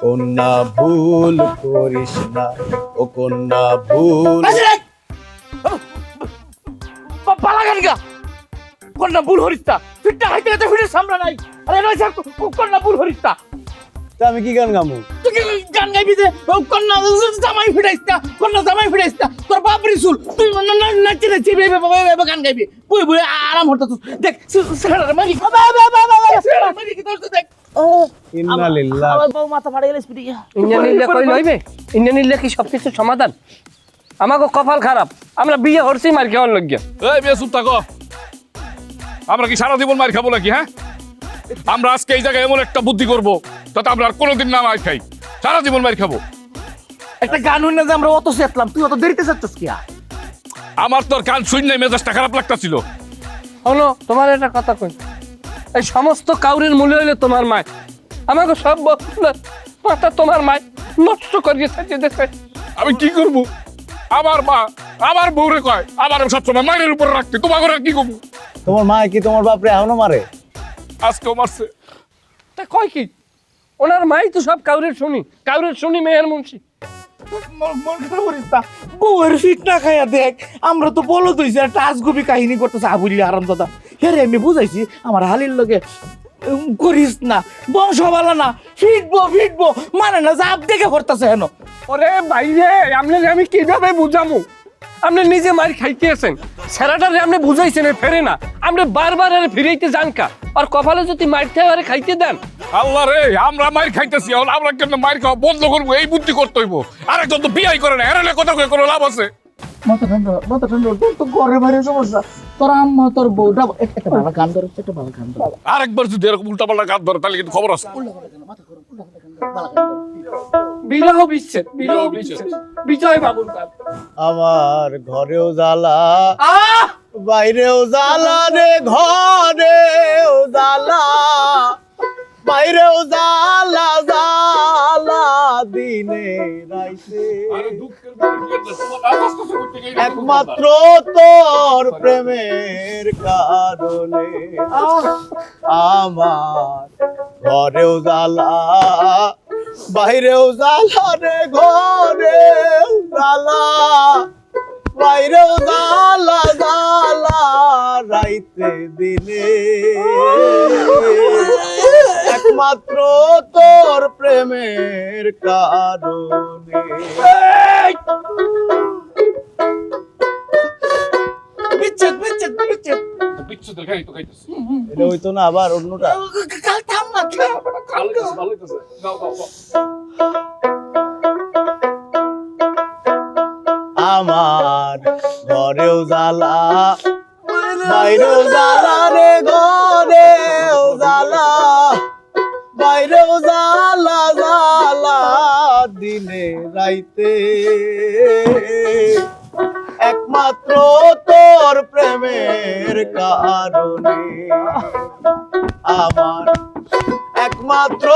কন্যা ভুল করিস না, ও কন্যা ভুল। পালাগান গা কন্যা ভুল হরিস্তা ফিটটা খাইতে খাইতে ফিটের সামনে নাই। আরে নয় স্যার কন্যা ভুল হরিস্তা। তা আমি কি গান গামু? তুই কি গান গাইবি যে কন্যা জামাই ফিটাইস্তা, কন্যা জামাই ফিটাইস্তা, তোর বাপ রিসুল তুই নাচি নাচি গান গাইবি বুই বুই আরাম হতো। দেখ সেটা মারি মারি কি তোর দেখ। ইন্না লিল্লাহ। আমার বউ মাথা ফাড়ে গেল স্পিড। ইন্ডিয়ান নিলে কই লইবে? ইন্ডিয়ান নিলে কি সবকিছু সমাধান? আমাকে কপাল খারাপ, আমরা বিয়ে করছি মার খাওয়ার লজ্ঞা। এই মেয়ে চুপ থাকো। আমরা কি সারা জীবন মার খাবো নাকি? হ্যাঁ, আমরা আজকে এই জায়গায় এমন একটা বুদ্ধি করবো যাতে আমরা আর কোনোদিন না মার খাই, সারা জীবন মার খাবো। একটা গান হইনা যে আমরা অত সেতলাম, তুই অত দেরিতে চাচ্ছিস কি? আমার তোর কান শুনলে মেজাজটা খারাপ লাগতাছিল। হলো তোমার একটা কথা কই, এই সমস্ত কাউরির মূল্য হইলে তোমার মায়। আমাকে সব মাথা তোমার মায় নষ্ট করিয়ে দিয়েছে। আমি কি করবো? আমার মা আমার বউরে কয় আমার সবসময় মায়ের উপর রাখতে, তোমাকে আর কি করবো? তোমার মা কি তোমার বাপরে এখনো মারে? আজকেও মারছে। তা কয় কি? ওনার মাই তো সব কাউরের শুনি মেয়ের মুন্সি। মন খারাপ করিস না, বউয়ের ফিট না খাইয়া দেখ। আমরা তো বলো তুইছি একটা আজগুবি কাহিনী করতেছে আবুল্লি আরাম দাদা। হ্যাঁ আমি বুঝাইছি আমার হালির লগে করিস না, বংশ ভালো না, ফিটবো মানে না জাপ দেখে করতেছে হেন। ওরে বাইরে আমি কিভাবে বুঝামু? আপনি নিজে মার খাইতেছেন, সেরাটারে আপনি বুঝাইছেন ফেরে না, আপনি বারবার আরে ফিরাইতে যান কা। আর কপালে যদি মারতে হয় খাইতে দেন। আল্লাহ রে, আমরা মার খাইতেছি, আমরা কেন মার খাওয়া বন্ধ করবো? এই বুদ্ধি করতে হইব। আরেকজন তো বিয়াই করে না, এরালে কথা কয়ে কোনো লাভ আছে? মাথা ঠান্ডা তোর তো ঘরে বাইরে সমস্যা। তোর আম্মা তোর বউটা একটা ভালো গান ধরো, একটা ভালো গান ধরো। আরেকবার যদি এরকম উল্টাপাল্টা কাজ ধরে তাহলে কিন্তু খবর আছে। বিবাহ বিচ্ছেদ বিজয় বাবুর কাজ। আমার ঘরেও জ্বালা বাইরেও জ্বালা রে, ঘরেও জ্বালা বাইরেও জ্বালা, জ্বালা দিনে রাইতে। একমাত্র তোর প্রেমের কারণে আমার ঘরেও জ্বালা বাইরেও জ্বালা রে, ঘরেও জ্বালা বাইরেও জ্বালা, জ্বালা রাইতে দিনে। একমাত্র তোর প্রেমের কারণে। বিচ্ছেদ বিচ্ছেদের খাই তো খাইতেছি। এটা হইতো না আবার অন্যটা? কাল থাম না। ভালো হইতেছে। গাও। আমার ঘরেও জ্বালা বাইরেও জ্বালা রে, ঘরেও জ্বালা বাইরেও জ্বালা, জ্বালা দিনে রাইতে। একমাত্র তোর প্রেমের কারণে আমার একমাত্র